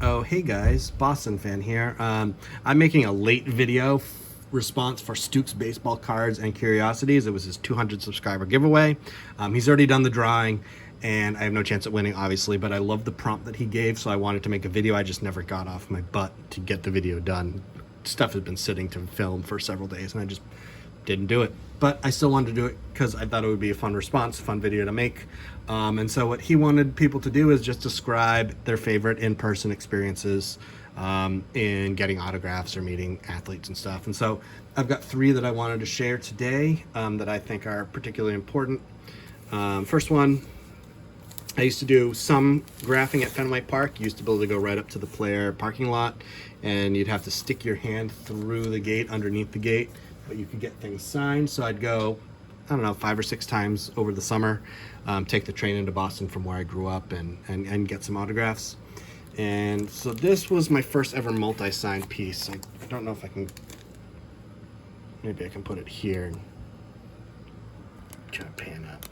Oh, hey guys, Boston fan here. I'm making a late video response for Stuke's baseball cards and curiosities. It was his 200 subscriber giveaway. He's already done the drawing, and I have no chance at winning, obviously, but I love the prompt that he gave, so I wanted to make a video. I just never got off my butt to get the video done. Stuff has been sitting to film for several days, and I just didn't do it. But I still wanted to do it because I thought it would be a fun response, fun video to make. And so what he wanted people to do is just describe their favorite in-person experiences in getting autographs or meeting athletes and stuff. And so I've got three that I wanted to share today that I think are particularly important. First one, I used to do some graphing at Fenway Park. You used to be able to go right up to the player parking lot, and you'd have to stick your hand through the gate, underneath the gate, but you could get things signed. So I'd go, I don't know, 5 or 6 times over the summer, take the train into Boston from where I grew up and get some autographs. And so this was my first ever multi-signed piece. I don't know if I can, maybe I can put it here and kind of pan up.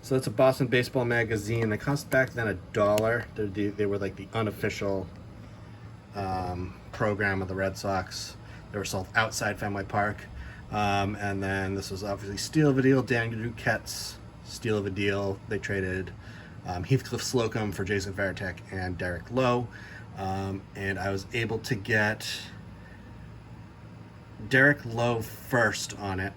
So it's a Boston baseball magazine. They cost back then $1. They were like the unofficial program of the Red Sox. They were sold outside Fenway Park. And then this was obviously Steal of a Deal, Dan Duquette's Steal of a Deal. They traded Heathcliff Slocum for Jason Varitek and Derek Lowe. And I was able to get Derek Lowe first on it.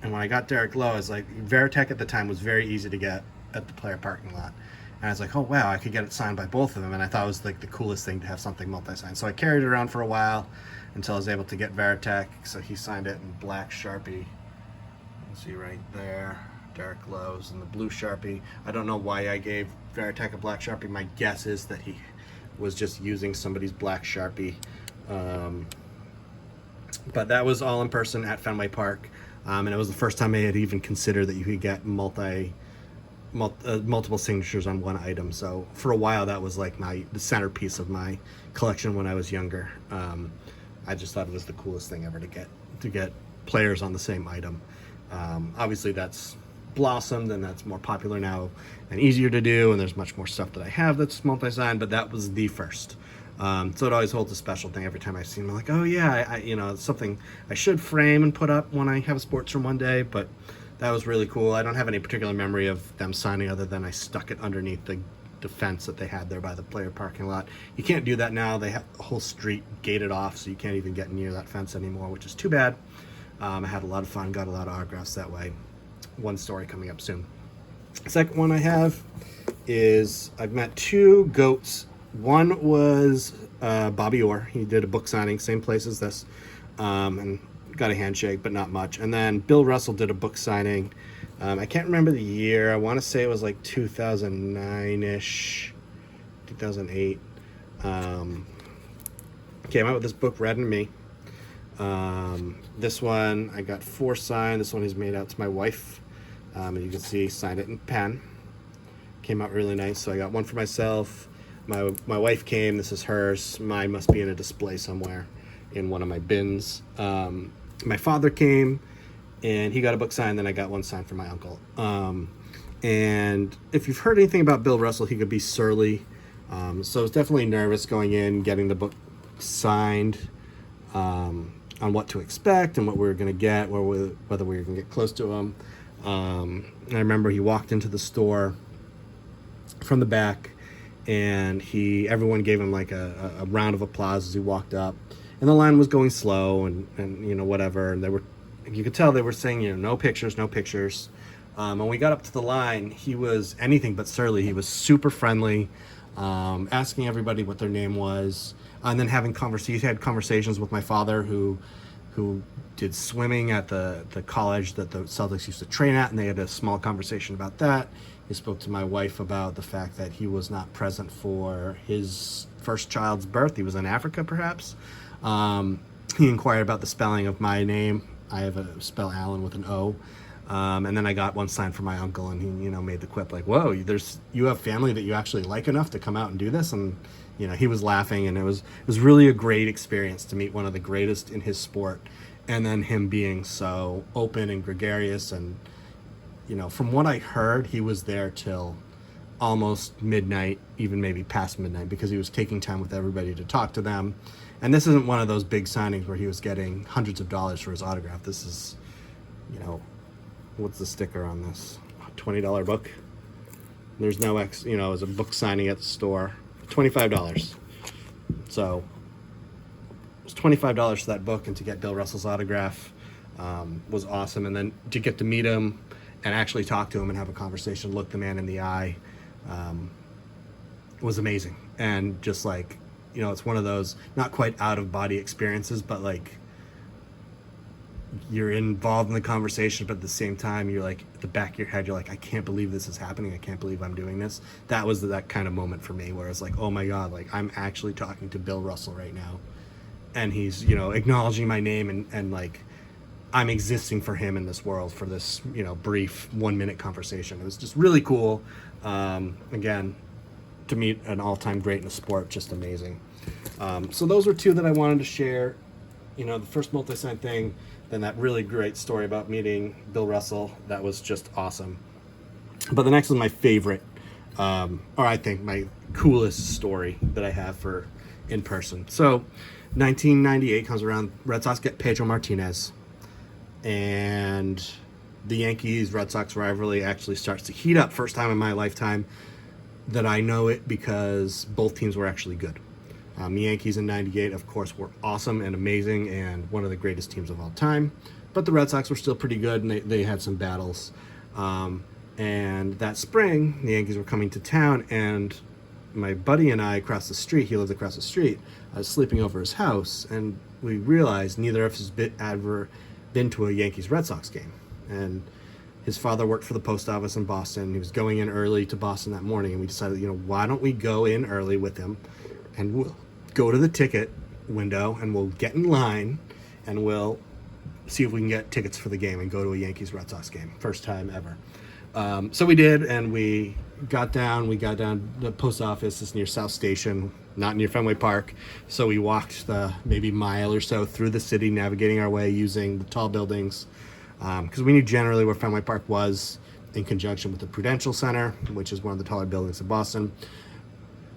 And when I got Derek Lowe, I was like, Varitek at the time was very easy to get at the player parking lot. And I was like, oh wow, I could get it signed by both of them. And I thought it was like the coolest thing to have something multi-signed. So I carried it around for a while until I was able to get Varitek. So he signed it in black Sharpie. You can see right there, Derek Lowe's in the blue Sharpie. I don't know why I gave Varitek a black Sharpie. My guess is that he was just using somebody's black Sharpie. But that was all in person at Fenway Park. And it was the first time I had even considered that you could get multiple signatures on one item. So for a while that was like the centerpiece of my collection when I was younger. I just thought it was the coolest thing ever to get players on the same item. Obviously that's blossomed and that's more popular now and easier to do, and there's much more stuff that I have that's multi-signed, but that was the first. So it always holds a special thing every time I see them. I'm like, oh yeah, it's something I should frame and put up when I have a sports room one day, but that was really cool. I don't have any particular memory of them signing other than I stuck it underneath the fence that they had there by the player parking lot. You can't do that now. They have the whole street gated off, so you can't even get near that fence anymore, which is too bad. I had a lot of fun, got a lot of autographs that way. One story coming up soon. The second one I have is I've met 2 GOATs. One was Bobby Orr. He did a book signing, same place as this, and got a handshake, but not much. And then Bill Russell did a book signing. I can't remember the year. I want to say it was like 2009-ish, 2008. Came out with this book, Red and Me. This one, I got 4 signed. This one is made out to my wife. And you can see, signed it in pen. Came out really nice. So I got one for myself. My wife came. This is hers. Mine must be in a display somewhere in one of my bins. My father came, and he got a book signed. Then I got one signed for my uncle. And if you've heard anything about Bill Russell, he could be surly. So I was definitely nervous going in, getting the book signed, on what to expect and what we were going to get, whether we were going to get close to him. I remember he walked into the store from the back, and everyone gave him like a round of applause as he walked up. And the line was going slow and whatever. And you could tell they were saying, no pictures, no pictures. When we got up to the line, he was anything but surly. He was super friendly, asking everybody what their name was, and then he had conversations with my father who did swimming at the college that the Celtics used to train at, and they had a small conversation about that. He spoke to my wife about the fact that he was not present for his first child's birth. He was in Africa, perhaps. He inquired about the spelling of my name. I have spell Allen with an O. And then I got one signed for my uncle, and he, made the quip like, whoa, you have family that you actually like enough to come out and do this? And, he was laughing, and it was really a great experience to meet one of the greatest in his sport. And then him being so open and gregarious, and, from what I heard, he was there till almost midnight, even maybe past midnight, because he was taking time with everybody to talk to them. And this isn't one of those big signings where he was getting hundreds of dollars for his autograph. This is, what's the sticker on this? $20 book. There's no it was a book signing at the store. $25. So it was $25 for that book, and to get Bill Russell's autograph was awesome. And then to get to meet him and actually talk to him and have a conversation, look the man in the eye, was amazing. And just like, it's one of those not quite out of body experiences, but like you're involved in the conversation, but at the same time you're like, at the back of your head, you're like, I can't believe this is happening. I can't believe I'm doing this. That was that kind of moment for me where it's like, oh my God, like I'm actually talking to Bill Russell right now. And he's, acknowledging my name, and like I'm existing for him in this world for this, brief 1-minute conversation. It was just really cool. Again, to meet an all-time great in the sport, just amazing. So those were two that I wanted to share. The first multi-sign thing, then that really great story about meeting Bill Russell. That was just awesome. But the next is my favorite, or I think my coolest story that I have for in person. So 1998 comes around, Red Sox get Pedro Martinez, and the Yankees-Red Sox rivalry actually starts to heat up. First time in my lifetime that I know it, because both teams were actually good. The Yankees in 98, of course, were awesome and amazing and one of the greatest teams of all time. But the Red Sox were still pretty good, and they had some battles. And that spring, the Yankees were coming to town, and my buddy and I across the street, he lived across the street, I was sleeping over his house, and we realized neither of us had ever been to a Yankees-Red Sox game. And his father worked for the post office in Boston. He was going in early to Boston that morning, and we decided, why don't we go in early with him, and we'll go to the ticket window, and we'll get in line, and we'll see if we can get tickets for the game and go to a Yankees-Red Sox game. First time ever. So we did, and we got down the post office is near South Station, not near Fenway Park. So we walked the maybe mile or so through the city, navigating our way using the tall buildings, because we knew generally where Fenway Park was, in conjunction with the Prudential Center, which is one of the taller buildings in Boston.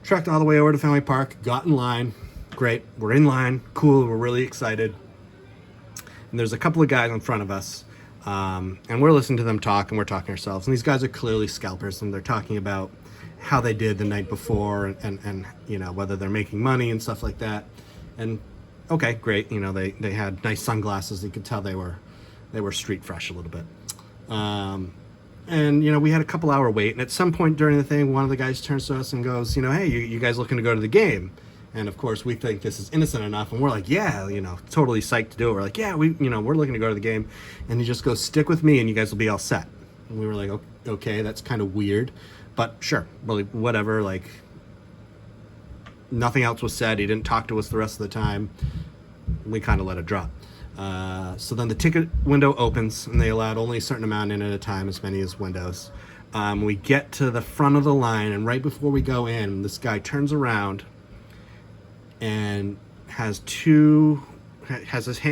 Trekked all the way over to Fenway Park, got in line. Great, we're in line, cool, we're really excited. And there's a couple of guys in front of us, and we're listening to them talk, and we're talking ourselves. And these guys are clearly scalpers, and they're talking about how they did the night before, and whether they're making money and stuff like that. And okay, great, they had nice sunglasses. You could tell they were street fresh a little bit. And we had a couple hour wait, and at some point during the thing, one of the guys turns to us and goes, hey, you guys looking to go to the game? And of course we think this is innocent enough, and we're like, yeah, totally psyched to do it. We're like, yeah, we're looking to go to the game. And he just goes, stick with me and you guys will be all set. And we were like, okay, that's kind of weird, but sure, really, whatever. Like, nothing else was said. He didn't talk to us the rest of the time. We kind of let it drop. So then the ticket window opens, and they allowed only a certain amount in at a time, as many as windows. We get to the front of the line, and right before we go in, this guy turns around and has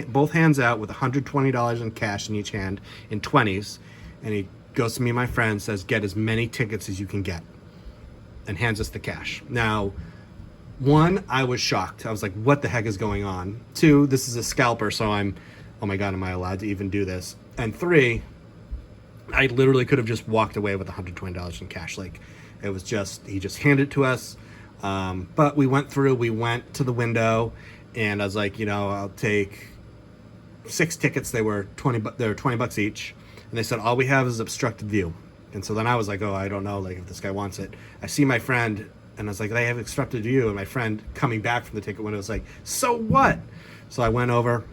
both hands out with $120 in cash in each hand, in 20s, and he goes to me and my friend, says, get as many tickets as you can get, and hands us the cash. Now, one, I was shocked. I was like, what the heck is going on? Two, this is a scalper, so I'm, oh my God, am I allowed to even do this? And three, I literally could have just walked away with $120 in cash. Like, it was just, he just handed it to us. But we went to the window, and I was like, I'll take 6 tickets. They were $20 each. And they said, all we have is obstructed view. And so then I was like, oh, I don't know, like, if this guy wants it. I see my friend, and I was like, they have obstructed view. And my friend coming back from the ticket window was like, so what? So I went over,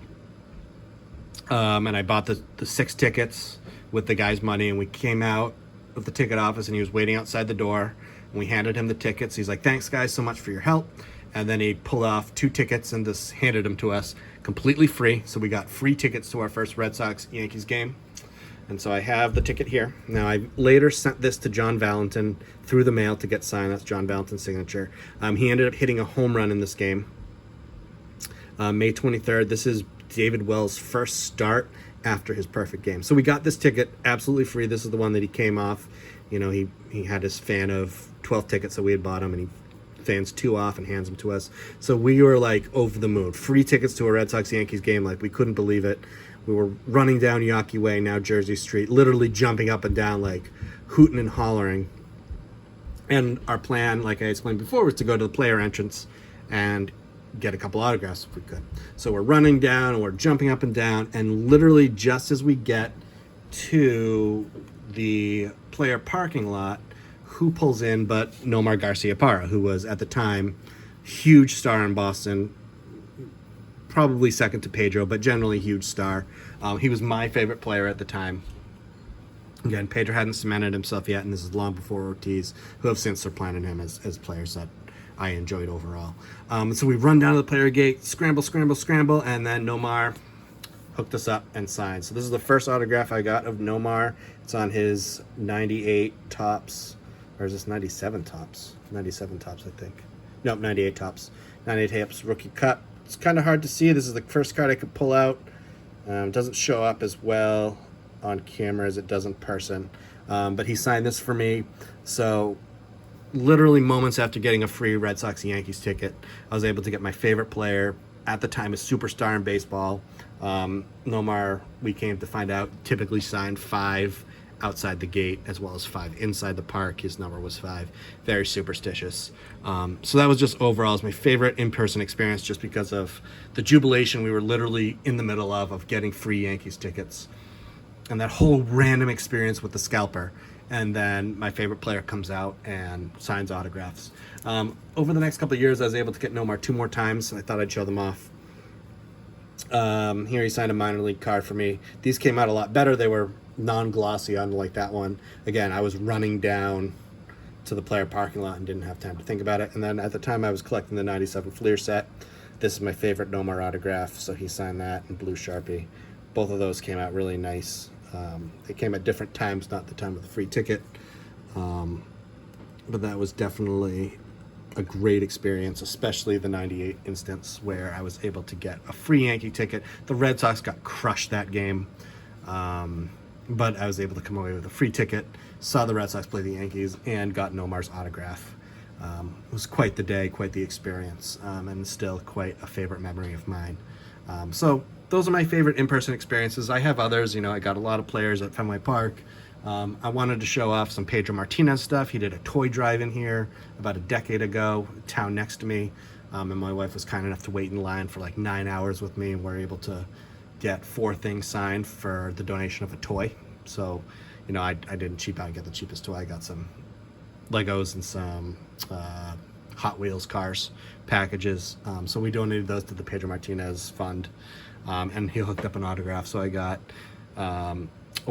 and I bought the 6 tickets with the guy's money, and we came out of the ticket office, and he was waiting outside the door, and we handed him the tickets. He's like, thanks guys so much for your help. And then he pulled off 2 tickets and just handed them to us completely free. So we got free tickets to our first Red Sox Yankees game. And so I have the ticket here. Now, I later sent this to John Valentin through the mail to get signed. That's John Valentin's signature. He ended up hitting a home run in this game. May 23rd. This is David Wells' first start after his perfect game. So we got this ticket absolutely free. This is the one that he came off. He had his fan of 12th tickets that we had bought him, and he fans 2 off and hands them to us. So we were like over the moon. Free tickets to a Red Sox Yankees game, like we couldn't believe it. We were running down Yawkey Way, now Jersey Street, literally jumping up and down, like hooting and hollering. And our plan, like I explained before, was to go to the player entrance and get a couple autographs if we could. So we're running down and we're jumping up and down, and literally just as we get to the player parking lot, who pulls in but Nomar Garciaparra, who was at the time huge star in Boston, probably second to Pedro, but generally huge star. He was my favorite player at the time. Again, Pedro hadn't cemented himself yet, and this is long before Ortiz, who have since supplanted him as players that I enjoyed overall. So we run down to the player gate, scramble, and then Nomar hooked us up and signed. So this is the first autograph I got of Nomar. It's on his 98 Topps, or is this 97 Topps? 97 Topps, I think. Nope, 98 Topps. 98 Topps rookie cut. It's kind of hard to see. This is the first card I could pull out. Doesn't show up as well on camera as it does in person. But he signed this for me. So literally moments after getting a free Red Sox Yankees ticket, I was able to get my favorite player, at the time a superstar in baseball. Nomar, we came to find out, typically signed 5 outside the gate as well as 5 inside the park. His number was 5. Very superstitious. So that was just overall my favorite in-person experience, just because of the jubilation we were literally in the middle of getting free Yankees tickets, and that whole random experience with the scalper. And then my favorite player comes out and signs autographs. Over the next couple of years, I was able to get Nomar 2 more times. I thought I'd show them off. Here he signed a minor league card for me. These came out a lot better. They were non-glossy, unlike that one. Again, I was running down to the player parking lot and didn't have time to think about it. And then at the time I was collecting the 97 Fleer set. This is my favorite Nomar autograph, so he signed that in blue Sharpie. Both of those came out really nice. They came at different times, not the time of the free ticket. But that was definitely a great experience, especially the 98 instance where I was able to get a free Yankee ticket. The Red Sox got crushed that game, but I was able to come away with a free ticket, saw the Red Sox play the Yankees, and got Nomar's autograph. It was quite the day, quite the experience, and still quite a favorite memory of mine. So those are my favorite in-person experiences. I have others. I got a lot of players at Fenway Park. I wanted to show off some Pedro Martinez stuff. He did a toy drive in here about a decade ago, town next to me, and my wife was kind enough to wait in line for like 9 hours with me, and we're able to get 4 things signed for the donation of a toy. So, I didn't cheap out and get the cheapest toy. I got some Legos and some Hot Wheels cars packages. So we donated those to the Pedro Martinez Fund, and he hooked up an autograph. So I got a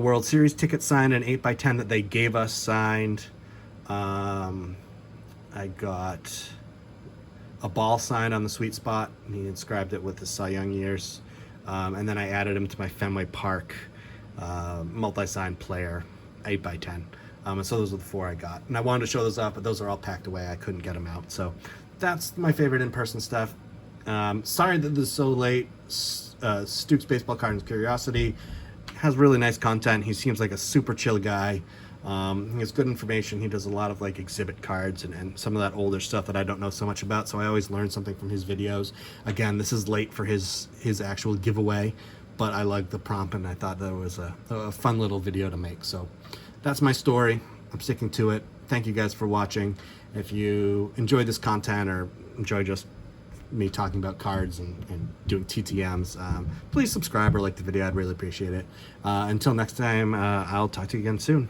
World Series ticket signed, an 8x10 that they gave us signed. I got a ball signed on the sweet spot. He inscribed it with his Cy Young years. And then I added him to my Fenway Park multi-signed player 8x10. And so those are the 4 I got. And I wanted to show those off, but those are all packed away. I couldn't get them out. So that's my favorite in-person stuff. Sorry that this is so late. Stoops Baseball Card and Curiosity has really nice content. He seems like a super chill guy. He has good information. He does a lot of like exhibit cards and some of that older stuff that I don't know so much about. So I always learn something from his videos. Again, this is late for his actual giveaway, but I liked the prompt and I thought that was a fun little video to make. So that's my story. I'm sticking to it. Thank you guys for watching. If you enjoyed this content or enjoy just me talking about cards and doing TTMs, please subscribe or like the video. I'd really appreciate it. Until next time, I'll talk to you again soon.